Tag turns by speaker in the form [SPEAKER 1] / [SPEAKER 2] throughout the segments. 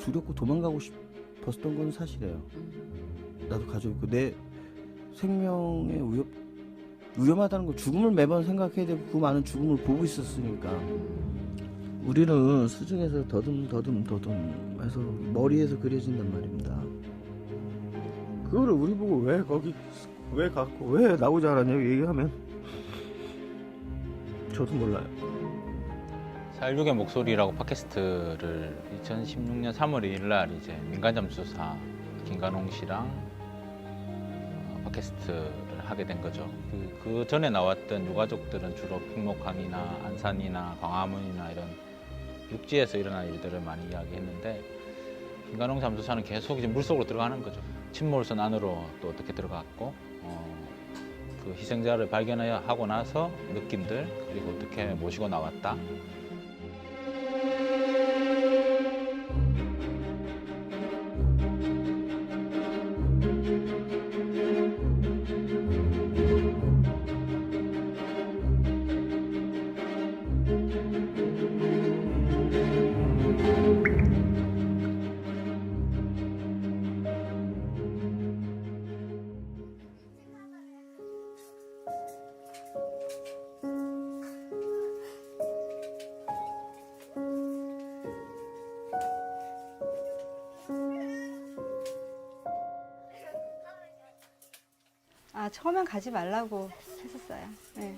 [SPEAKER 1] 두렵고 도망가고 싶었던 건 사실이에요. 나도 가족 있고 내 생명의 위험하다는 거, 죽음을 매번 생각해야 되고 그 많은 죽음을 보고 있었으니까 우리는 수중에서 더듬 해서 머리에서 그려진단 말입니다. 그거를 우리 보고 왜 거기 왜 갔고 왜 나오지 않았냐고 얘기하면 저도 몰라요.
[SPEAKER 2] 4.16의 목소리라고 팟캐스트를 2016년 3월 2일 날 이제 민간잠수사 김관홍 씨랑 팟캐스트를 하게 된 거죠. 그 전에 나왔던 유가족들은 주로 풍록항이나 안산이나 광화문이나 이런 육지에서 일어난 일들을 많이 이야기했는데 김관홍 잠수사는 계속 이제 물속으로 들어가는 거죠. 침몰선 안으로 또 어떻게 들어갔고 그 희생자를 발견하고 나서 느낌들, 그리고 어떻게 모시고 나왔다.
[SPEAKER 3] 처음엔 가지 말라고 했었어요. 네.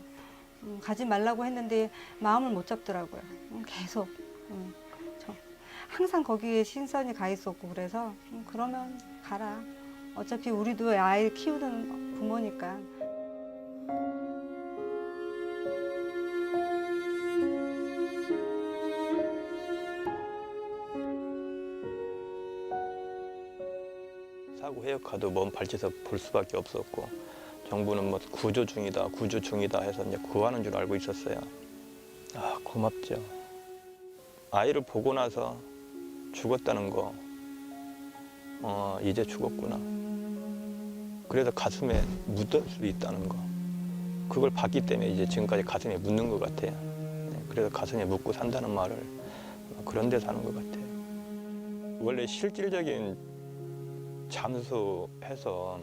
[SPEAKER 3] 가지 말라고 했는데 마음을 못 잡더라고요. 계속. 항상 거기에 신선이 가 있었고 그래서 그러면 가라. 어차피 우리도 아이 키우는 부모니까.
[SPEAKER 4] 사고 해역화도 먼 발치에서 볼 수밖에 없었고 정부는 뭐 구조 중이다 해서 이제 구하는 줄 알고 있었어요. 아, 고맙죠. 아이를 보고 나서 죽었다는 거, 이제 죽었구나. 그래서 가슴에 묻을 수 있다는 거, 그걸 봤기 때문에 이제 지금까지 가슴에 묻는 것 같아요. 그래서 가슴에 묻고 산다는 말을 그런 데 사는 것 같아요. 원래 실질적인 잠수해서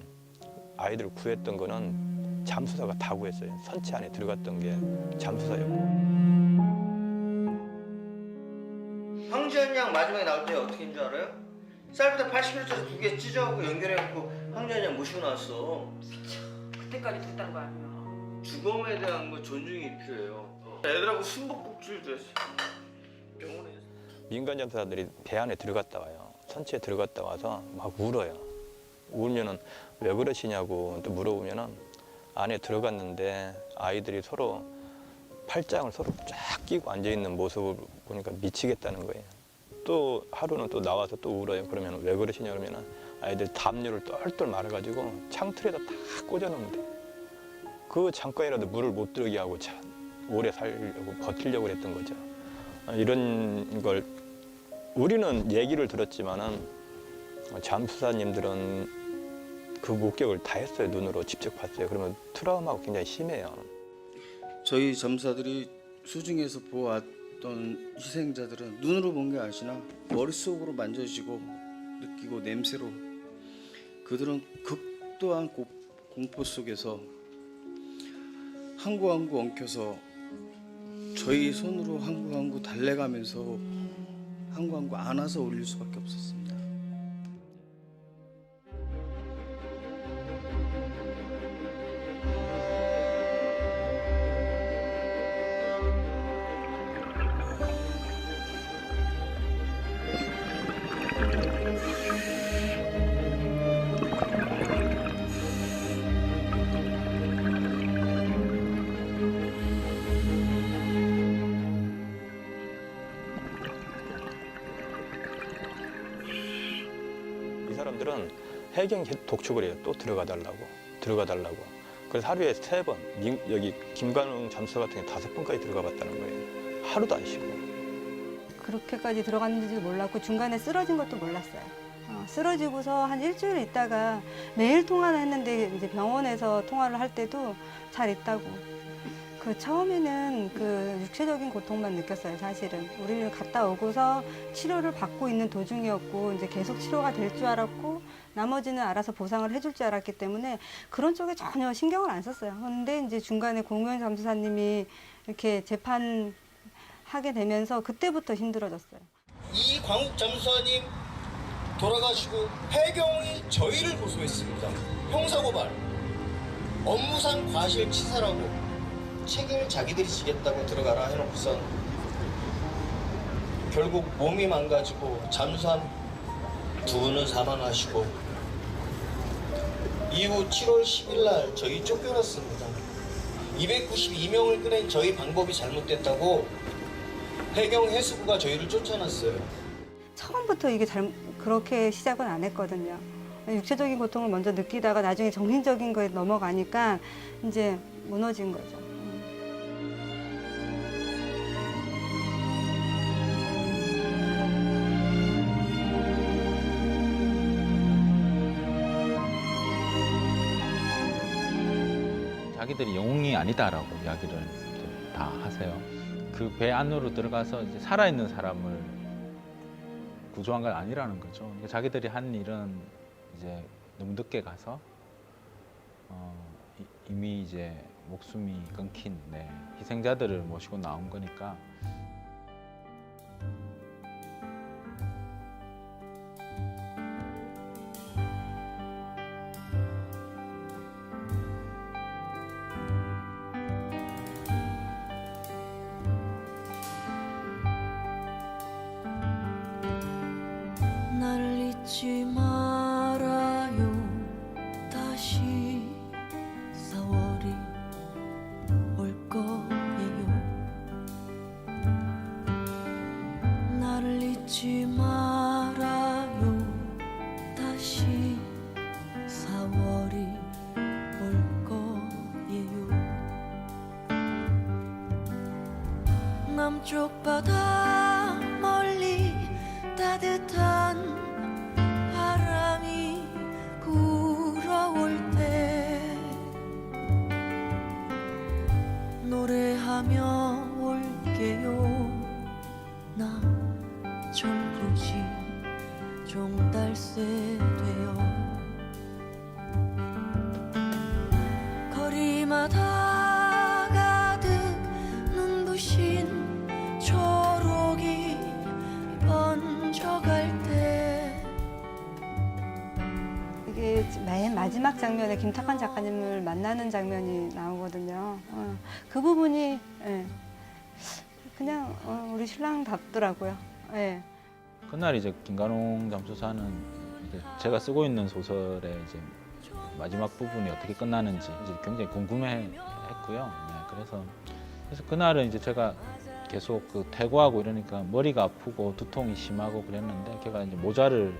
[SPEAKER 4] 아이들을 구했던 거는 잠수사가 다 구했어요. 선체 안에 들어갔던 게 잠수사였고.
[SPEAKER 1] 황지연 양 마지막에 나올 때 어떻게 한 줄 알아요? 쌀부터 81짜리 2개 찢어갖고 연결해갖고 황지연 양 모시고 나왔어.
[SPEAKER 5] 그때까지 됐다는 거 아니야.
[SPEAKER 1] 죽음에 대한 뭐 존중이 필요해요. 애들하고 숨복복주의도 했어. 병원에.
[SPEAKER 4] 민간 잠수사들이 배 안에 들어갔다 와요. 선체에 들어갔다 와서 막 울어요. 울면은 왜 그러시냐고 또 물어보면은 안에 들어갔는데 아이들이 서로 팔짱을 서로 쫙 끼고 앉아 있는 모습을 보니까 미치겠다는 거예요. 또 하루는 또 나와서 또 울어요. 그러면 왜 그러시냐 그러면은 아이들 담요를 똘똘 말아가지고 창틀에다 다 꽂아놓으면 돼. 그 잠깐이라도 물을 못 들어게 하고 참 오래 살려고 버티려고 그랬던 거죠. 이런 걸 우리는 얘기를 들었지만은 잠수사님들은 그 목격을 다 했어요. 눈으로 직접 봤어요. 그러면 트라우마가 굉장히 심해요.
[SPEAKER 1] 저희 잠수사들이 수중에서 보았던 희생자들은 눈으로 본 게 아시나 머릿속으로 만져지고 느끼고 냄새로 그들은 극도한 공포 속에서 한 구 한 구 엉켜서 저희 손으로 한 구 한 구 달래가면서 한 구 한 구 안아서 올릴 수밖에 없었습니다.
[SPEAKER 4] 이 사람들은 해경 독촉을 해요. 또 들어가달라고. 그래서 하루에 3번, 여기 김관웅 잠수사 같은 게 5번까지 들어가 봤다는 거예요. 하루도 안 쉬고.
[SPEAKER 3] 그렇게까지 들어갔는지도 몰랐고 중간에 쓰러진 것도 몰랐어요. 쓰러지고서 한 일주일 있다가 매일 통화를 했는데 이제 병원에서 통화를 할 때도 잘 있다고 그 처음에는 그 육체적인 고통만 느꼈어요, 사실은. 우리는 갔다 오고서 치료를 받고 있는 도중이었고, 이제 계속 치료가 될 줄 알았고, 나머지는 알아서 보상을 해줄 줄 알았기 때문에 그런 쪽에 전혀 신경을 안 썼어요. 그런데 이제 중간에 공무원 잠수사님이 이렇게 재판하게 되면서 그때부터 힘들어졌어요.
[SPEAKER 6] 이광욱 잠수사님 돌아가시고 해경이 저희를 고소했습니다. 형사고발, 업무상 과실치사라고 책임을 자기들이 지겠다고 들어가라 해놓고선 결국 몸이 망가지고 잠수한 두 분은 사망하시고 이후 7월 10일 날 저희 쫓겨났습니다. 292명을 꺼낸 저희 방법이 잘못됐다고 해경 해수부가 저희를 쫓아놨어요.
[SPEAKER 3] 처음부터 이게 그렇게 시작은 안 했거든요. 육체적인 고통을 먼저 느끼다가 나중에 정신적인 거에 넘어가니까 이제 무너진 거죠.
[SPEAKER 2] 자기들이 영웅이 아니다라고 이야기를 이제 다 하세요. 그 배 안으로 들어가서 이제 살아있는 사람을 구조한 건 아니라는 거죠. 그러니까 자기들이 한 일은 이제 너무 늦게 가서 이미 이제 목숨이 끊긴 희생자들을 모시고 나온 거니까.
[SPEAKER 7] 날 잊지 말아요. 다시 4월이 올 거예요. 나를 잊지 말아요. 다시 4월이 올 거예요. 남쪽 바다 멀리 따뜻한 바람이 불어올 때 노래하며 올게요. 나 철부지 종달새 되어 거리마다 가득 눈부신 초록이 번져갈 때
[SPEAKER 3] 이게 맨 마지막 장면에 김탁환 작가님을 만나는 장면이 나오거든요. 그 부분이 그냥 우리 신랑답더라고요. 예.
[SPEAKER 2] 그날 이제 김관홍 잠수사는 이제 제가 쓰고 있는 소설의 이제 마지막 부분이 어떻게 끝나는지 이제 굉장히 궁금해했고요. 그래서 그날은 이제 제가 계속 그 퇴고하고 이러니까 머리가 아프고 두통이 심하고 그랬는데 걔가 이제 모자를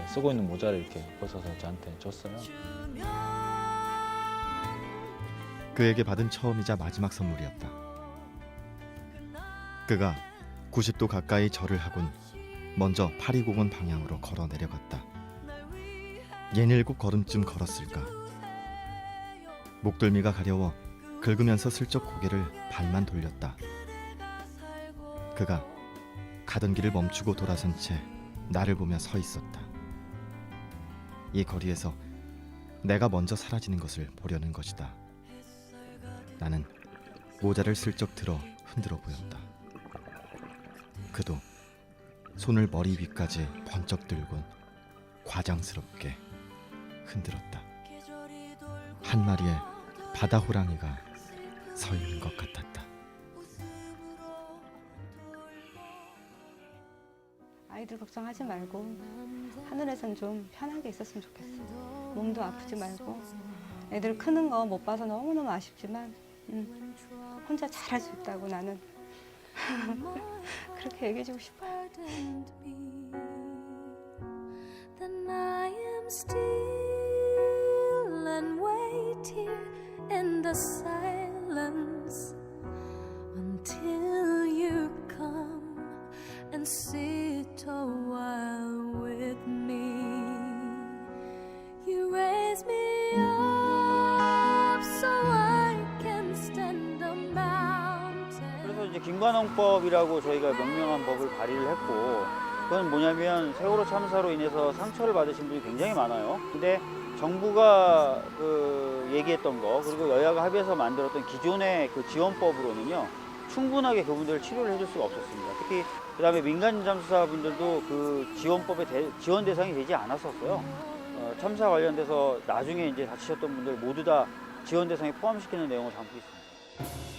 [SPEAKER 2] 쓰고 있는 모자를 이렇게 벗어서 저한테 줬어요.
[SPEAKER 8] 그에게 받은 처음이자 마지막 선물이었다. 그가 90도 가까이 절을 하곤 먼저 파리공원 방향으로 걸어 내려갔다. 67걸음쯤 걸었을까. 목덜미가 가려워 긁으면서 슬쩍 고개를 반만 돌렸다. 그가 가던 길을 멈추고 돌아선 채 나를 보며 서 있었다. 이 거리에서 내가 먼저 사라지는 것을 보려는 것이다. 나는 모자를 슬쩍 들어 흔들어 보였다. 그도 손을 머리 위까지 번쩍 들곤 과장스럽게 흔들었다. 한 마리의 바다 호랑이가 서 있는 것 같았다.
[SPEAKER 3] 아이들 걱정하지 말고 하늘에선 좀 편하게 있었으면 좋겠어. 몸도 아프지 말고. 애들 크는 거 못 봐서 너무너무 아쉽지만 혼자 잘할 수 있다고 나는 그렇게 얘기해주고 싶어요.
[SPEAKER 7] Then I am still and wait here in the silence until you come and sit a while with me. You raise me up so I can stand
[SPEAKER 9] 이제 김관홍법이라고 저희가 명명한 법을 발의를 했고, 그건 뭐냐면 세월호 참사로 인해서 상처를 받으신 분이 굉장히 많아요. 근데 정부가 얘기했던 거, 그리고 여야가 합의해서 만들었던 기존의 그 지원법으로는요, 충분하게 그분들을 치료를 해줄 수가 없었습니다. 특히 그다음에 민간 잠수사분들도 그 지원법의 지원 대상이 되지 않았었어요. 참사 관련돼서 나중에 이제 다치셨던 분들 모두 다 지원 대상에 포함시키는 내용을 담고 있습니다.